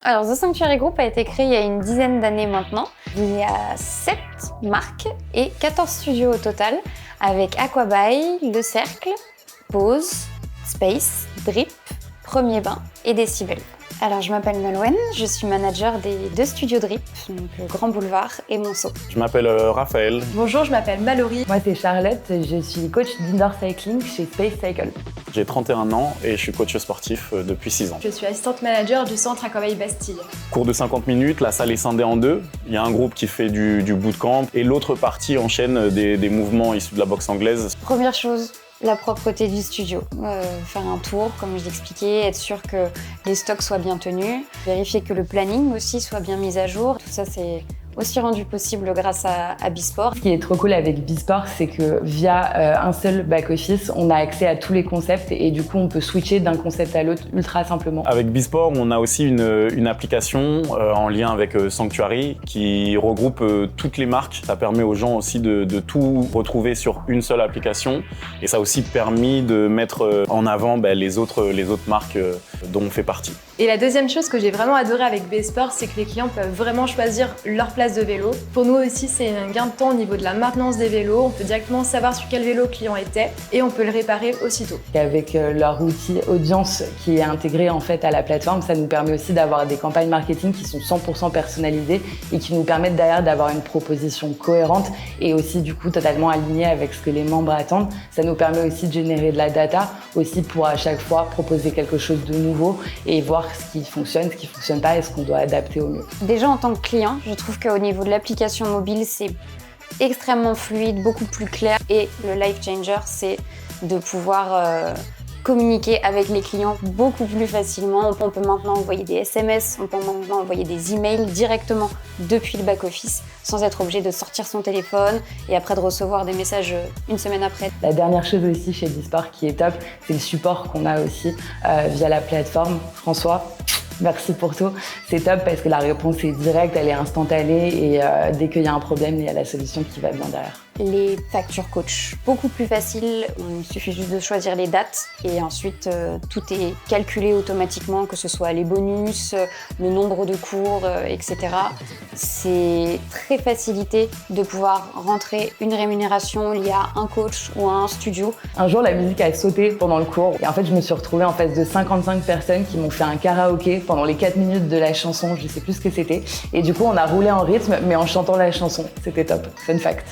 Alors, The Sanctuary Group a été créé il y a une dizaine d'années maintenant. Il y a 7 marques et 14 studios au total, avec Aquaby, Le Cercle, Pose, Space, Drip, Premier Bain et Decibel. Alors, je m'appelle Nolwenn, je suis manager des 2 studios Drip, donc le Grand Boulevard et Monceau. Je m'appelle Raphaël. Bonjour, je m'appelle Mallory. Moi, c'est Charlotte, je suis coach d'indoor cycling chez Space Cycle. J'ai 31 ans et je suis coach sportif depuis 6 ans. Je suis assistante manager du centre Aquaby Bastille. Cours de 50 minutes, la salle est scindée en 2. Il y a un groupe qui fait du bootcamp et l'autre partie enchaîne des mouvements issus de la boxe anglaise. Première chose, la propreté du studio. Faire un tour, comme je l'expliquais, être sûr que les stocks soient bien tenus, vérifier que le planning aussi soit bien mis à jour. Tout ça, c'est aussi rendu possible grâce à Bisport. Ce qui est trop cool avec Bisport, c'est que via un seul back-office, on a accès à tous les concepts et du coup, on peut switcher d'un concept à l'autre ultra simplement. Avec Bisport, on a aussi une application en lien avec Sanctuary qui regroupe toutes les marques. Ça permet aux gens aussi de tout retrouver sur une seule application et ça a aussi permis de mettre en avant les autres marques dont on fait partie. Et la deuxième chose que j'ai vraiment adoré avec Bisport, c'est que les clients peuvent vraiment choisir leur place de vélo. Pour nous aussi, c'est un gain de temps au niveau de la maintenance des vélos. On peut directement savoir sur quel vélo le client était et on peut le réparer aussitôt. Avec leur outil audience qui est intégré en fait à la plateforme, ça nous permet aussi d'avoir des campagnes marketing qui sont 100% personnalisées et qui nous permettent derrière d'avoir une proposition cohérente et aussi du coup totalement alignée avec ce que les membres attendent. Ça nous permet aussi de générer de la data aussi pour à chaque fois proposer quelque chose de nouveau et voir ce qui fonctionne pas et ce qu'on doit adapter au mieux. Déjà en tant que client, je trouve qu'au niveau de l'application mobile, c'est extrêmement fluide, beaucoup plus clair. Et le life changer, c'est de pouvoir communiquer avec les clients beaucoup plus facilement. On peut maintenant envoyer des SMS, on peut maintenant envoyer des emails directement depuis le back-office sans être obligé de sortir son téléphone et après de recevoir des messages une semaine après. La dernière chose aussi chez Bisport qui est top, c'est le support qu'on a aussi via la plateforme. François, merci pour tout. C'est top parce que la réponse est directe, elle est instantanée et dès qu'il y a un problème, il y a la solution qui va bien derrière. Les factures coach, beaucoup plus facile, il suffit juste de choisir les dates et ensuite tout est calculé automatiquement, que ce soit les bonus, le nombre de cours, etc. C'est très facilité de pouvoir rentrer une rémunération liée à un coach ou à un studio. Un jour, la musique a sauté pendant le cours et en fait, je me suis retrouvée en face de 55 personnes qui m'ont fait un karaoké pendant les 4 minutes de la chanson, je sais plus ce que c'était. Et du coup, on a roulé en rythme mais en chantant la chanson, c'était top, fun fact.